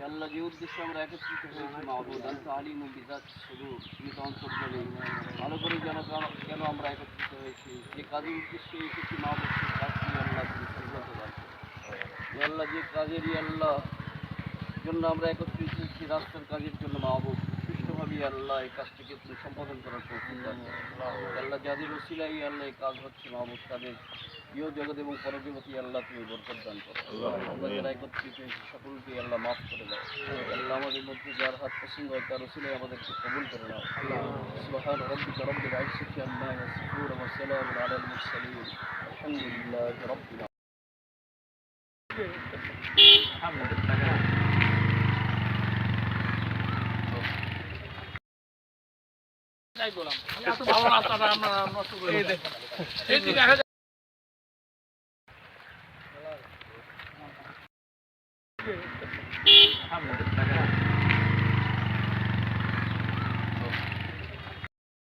আল্লাহ যে উদ্দেশ্যে আমরা একত্রিত হয়েছি মাহবুদ আনতা আলিমুম বিযাত সুদূর, তুমি তো অন্তর্জামী, ভালো করে কেন আমরা একত্রিত হয়েছি, যে কাজের উদ্দেশ্যে এসেছি মাহবুদ, সেই কাজটি আল্লাহ তুমি সফলতা দান করো। আল্লাহ যে কাজেরই আল্লাহ জন্য আমরা একত্রিত হয়েছি, রাস্তার কাজের জন্য মাহবুব, সুষ্ঠুভাবে আল্লাহ এই কাজটিকে তুমি সম্পাদন করার তৌফিক দান করো। আল্লাহ যাদের ওসিলাই আল্লাহ এই কাজ হচ্ছে মাহবুব, তাদের ইহ জগৎ এবং পরজগতে আল্লাহ তুমি বরকত দান করো। আমরা যারা একত্রিত হয়েছি সকলকে আল্লাহ মাফ করে দাও। আল্লাহ আমাদের মধ্যে যার হাত পছন্দ হয় তার ওসিলাই আমাদেরকে কবুল করে নাও। সুবহান রাব্বিকা রাব্বিল ইজ্জাতি আম্মা ইয়াসিফুন ওয়া সালামুন আলাল মুরসালিন আলহামদুলিল্লাহি রাব্বিল আলামিন।